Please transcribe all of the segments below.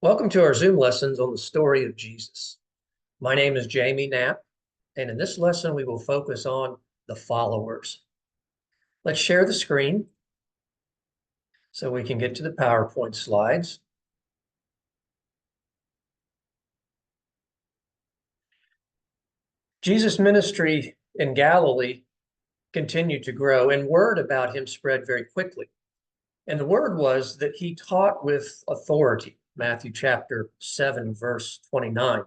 Welcome to our Zoom lessons on the story of Jesus. My name is Jamie Knapp, and in this lesson, we will focus on the followers. Let's share the screen so we can get to the PowerPoint slides. Jesus' ministry in Galilee continued to grow, and word about him spread very quickly. And the word was that he taught with authority, Matthew chapter 7, verse 29.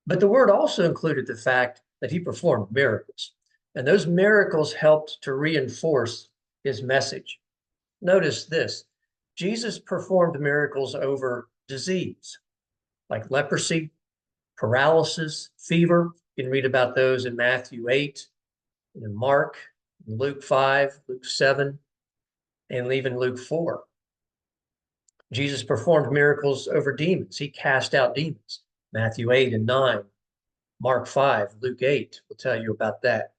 But the word also included the fact that he performed miracles, and those miracles helped to reinforce his message. Notice this: Jesus performed miracles over disease, like leprosy, paralysis, fever. You can read about those in Matthew 8, in Mark, in Luke 5, Luke 7, and even Luke 4. Jesus performed miracles over demons. He cast out demons. Matthew 8 and 9, Mark 5, Luke 8 will tell you about that.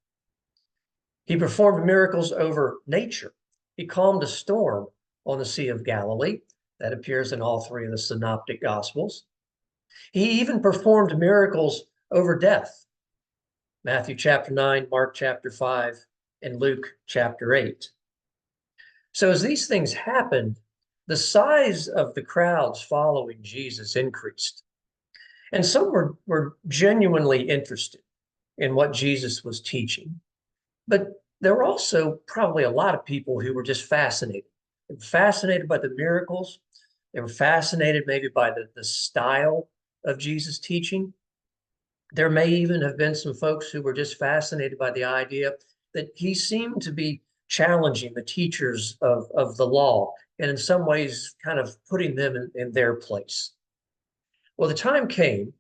He performed miracles over nature. He calmed a storm on the Sea of Galilee. That appears in all three of the synoptic gospels. He even performed miracles over death. Matthew chapter 9, Mark chapter 5, and Luke chapter 8. So as these things happened, the size of the crowds following Jesus increased. And some were genuinely interested in what Jesus was teaching. But there were also probably a lot of people who were just fascinated. They were fascinated by the miracles. They were fascinated maybe by the style of Jesus' teaching. There may even have been some folks who were just fascinated by the idea that he seemed to be challenging the teachers of the law and in some ways kind of putting them in their place. Well, the time came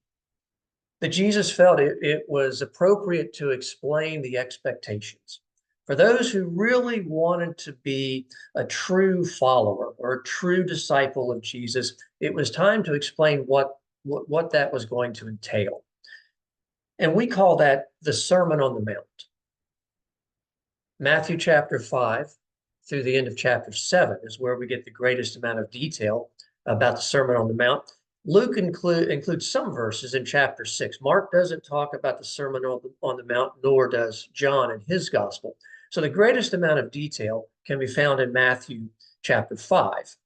that Jesus felt it was appropriate to explain the expectations. For those who really wanted to be a true follower or a true disciple of Jesus, it was time to explain what that was going to entail. And we call that the Sermon on the Mount. Matthew chapter 5 through the end of chapter 7 is where we get the greatest amount of detail about the Sermon on the Mount. Luke includes some verses in chapter 6. Mark doesn't talk about the Sermon on the Mount, nor does John in his gospel. So the greatest amount of detail can be found in Matthew chapter 5.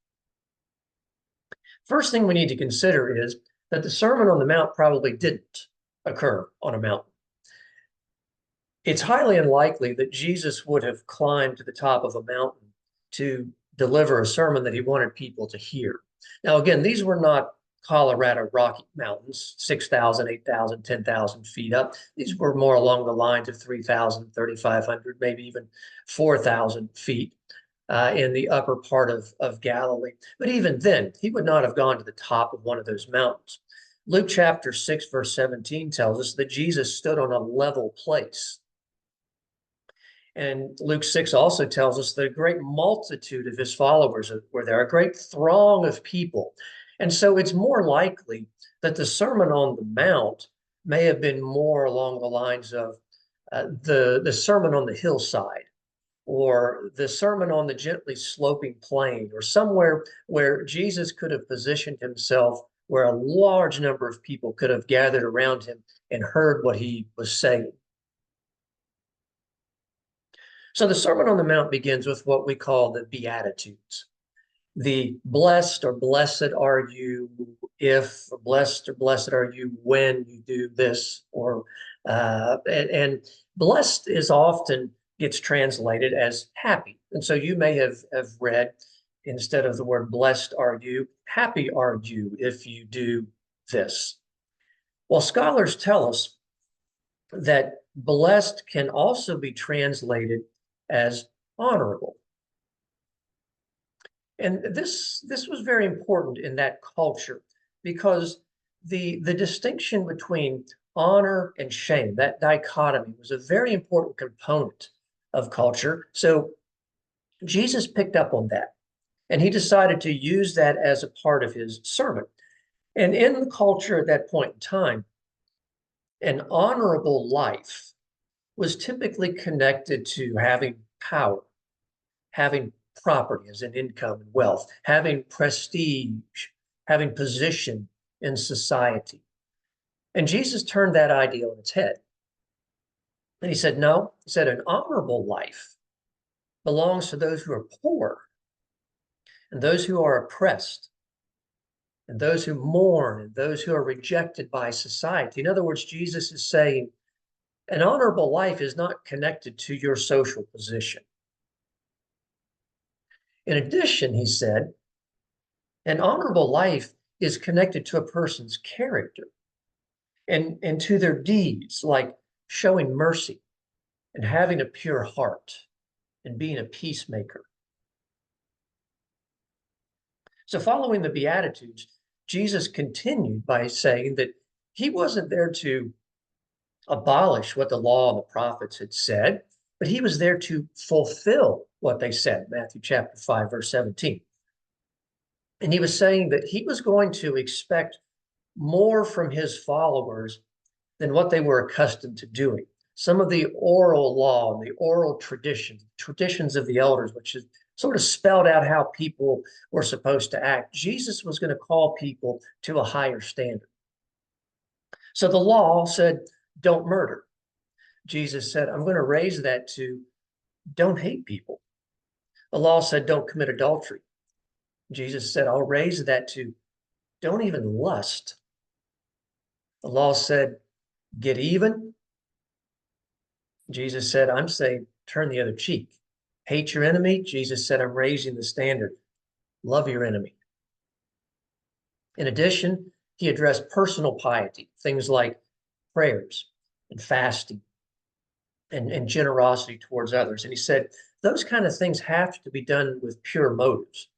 First thing we need to consider is that the Sermon on the Mount probably didn't occur on a mountain. It's highly unlikely that Jesus would have climbed to the top of a mountain to deliver a sermon that he wanted people to hear. Now, again, these were not Colorado Rocky Mountains, 6,000, 8,000, 10,000 feet up. These were more along the lines of 3,000, 3,500, maybe even 4,000 feet in the upper part of Galilee. But even then, he would not have gone to the top of one of those mountains. Luke chapter 6, verse 17 tells us that Jesus stood on a level place. And Luke 6 also tells us that a great multitude of his followers were there, a great throng of people. And so it's more likely that the Sermon on the Mount may have been more along the lines of the Sermon on the Hillside, or the Sermon on the Gently Sloping Plain, or somewhere where Jesus could have positioned himself where a large number of people could have gathered around him and heard what he was saying. So the Sermon on the Mount begins with what we call the Beatitudes. The blessed or blessed are you if, or blessed are you when you do this, or and blessed is often gets translated as happy. And so you may have read, instead of the word blessed are you, happy are you if you do this. Well, scholars tell us that blessed can also be translated as honorable. And this was very important in that culture because the distinction between honor and shame, that dichotomy, was a very important component of culture. So Jesus picked up on that, and he decided to use that as a part of his sermon. And in the culture at that point in time, an honorable life was typically connected to having power, having property as in income and wealth, having prestige, having position in society. And Jesus turned that idea on its head. And he said, no, he said, an honorable life belongs to those who are poor and those who are oppressed and those who mourn and those who are rejected by society. In other words, Jesus is saying an honorable life is not connected to your social position. In addition, he said, an honorable life is connected to a person's character and to their deeds, like showing mercy and having a pure heart and being a peacemaker. So following the Beatitudes, Jesus continued by saying that he wasn't there to abolish what the law and the prophets had said, but he was there to fulfill what they said, Matthew chapter 5, verse 17. And he was saying that he was going to expect more from his followers than what they were accustomed to doing. Some of the oral law and the oral traditions of the elders, which is sort of spelled out how people were supposed to act. Jesus was going to call people to a higher standard. So the law said, don't murder. Jesus said, I'm going to raise that to don't hate people. The law said, don't commit adultery. Jesus said, I'll raise that to don't even lust. The law said, get even. Jesus said, I'm saying, turn the other cheek. Hate your enemy. Jesus said, I'm raising the standard. Love your enemy. In addition, he addressed personal piety, things like prayers and fasting and generosity towards others. And he said, those kind of things have to be done with pure motives.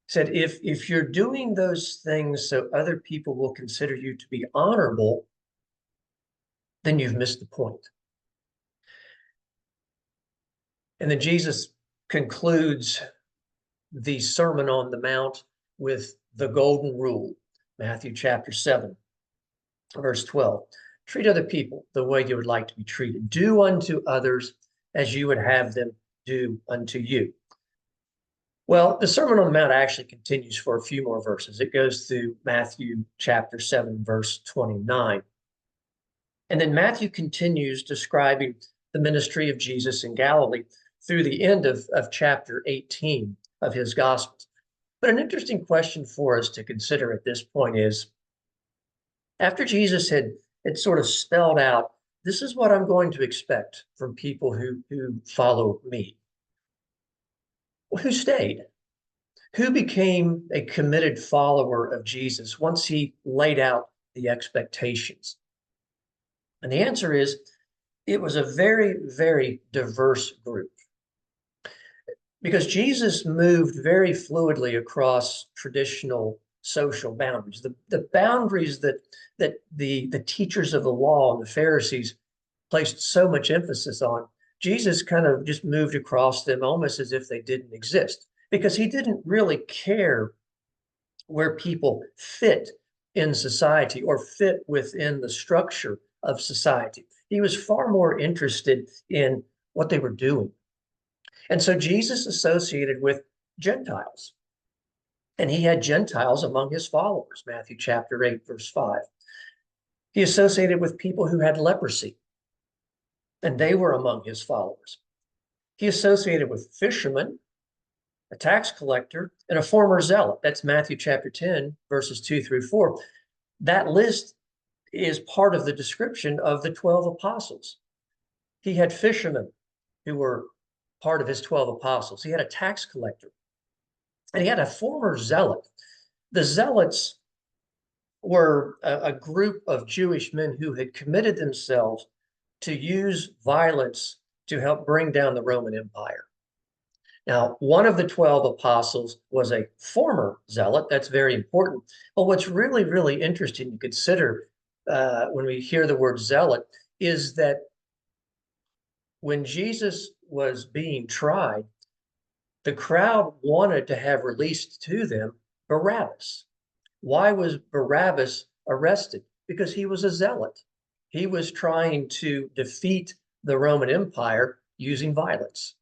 He said, if you're doing those things so other people will consider you to be honorable, then you've missed the point. And then Jesus concludes the Sermon on the Mount with the golden rule, Matthew chapter 7, verse 12. Treat other people the way you would like to be treated. Do unto others as you would have them do unto you. Well, the Sermon on the Mount actually continues for a few more verses. It goes through Matthew chapter 7, verse 29. And then Matthew continues describing the ministry of Jesus in Galilee through the end of chapter 18 of his Gospels. But an interesting question for us to consider at this point is, after Jesus had sort of spelled out, this is what I'm going to expect from people who follow me. Well, who stayed? Who became a committed follower of Jesus once he laid out the expectations? And the answer is, it was a very, very diverse group. Because Jesus moved very fluidly across traditional social boundaries, the boundaries that the teachers of the law and the Pharisees placed so much emphasis on. Jesus kind of just moved across them almost as if they didn't exist, because he didn't really care where people fit in society or fit within the structure of society. He was far more interested in what they were doing. And so Jesus associated with Gentiles. And he had Gentiles among his followers, Matthew chapter 8, verse 5. He associated with people who had leprosy, and they were among his followers. He associated with fishermen, a tax collector, and a former zealot. That's Matthew chapter 10, verses 2 through 4. That list is part of the description of the 12 apostles. He had fishermen who were part of his 12 apostles. He had a tax collector, and he had a former zealot. The zealots were a group of Jewish men who had committed themselves to use violence to help bring down the Roman Empire. Now, one of the 12 apostles was a former zealot. That's very important. But what's really, really interesting to consider when we hear the word zealot is that when Jesus was being tried, the crowd wanted to have released to them Barabbas. Why was Barabbas arrested? Because he was a zealot. He was trying to defeat the Roman Empire using violence.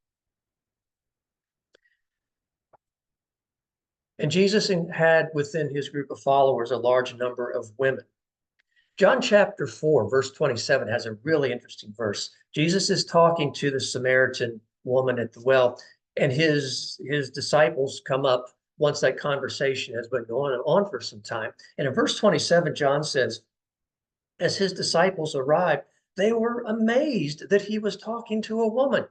And Jesus had within his group of followers a large number of women. John chapter 4, verse 27 has a really interesting verse. Jesus is talking to the Samaritan woman at the well, and his disciples come up once that conversation has been going on for some time. And in verse 27, John says, as his disciples arrived, they were amazed that he was talking to a woman.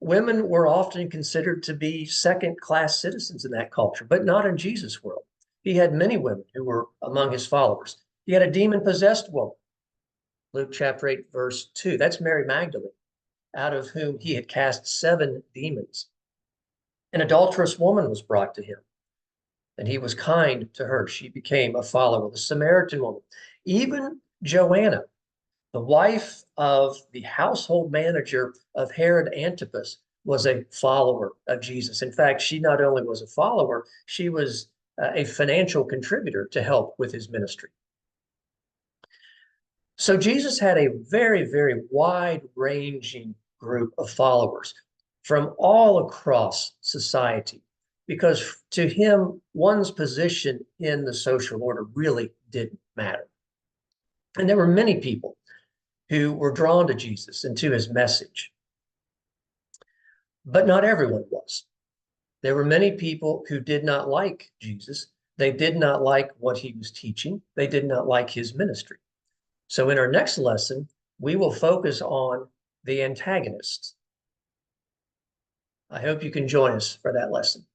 Women were often considered to be second-class citizens in that culture, but not in Jesus' world. He had many women who were among his followers. He had a demon-possessed woman, Luke chapter 8, verse 2. That's Mary Magdalene, out of whom he had cast 7 demons. An adulterous woman was brought to him, and he was kind to her. She became a follower. The Samaritan woman, even Joanna, the wife of the household manager of Herod Antipas, was a follower of Jesus. In fact, she not only was a follower, she was a financial contributor to help with his ministry. So Jesus had a very, very wide-ranging group of followers from all across society, because to him, one's position in the social order really didn't matter. And there were many people who were drawn to Jesus and to his message. But not everyone was. There were many people who did not like Jesus. They did not like what he was teaching. They did not like his ministry. So in our next lesson, we will focus on the antagonists. I hope you can join us for that lesson.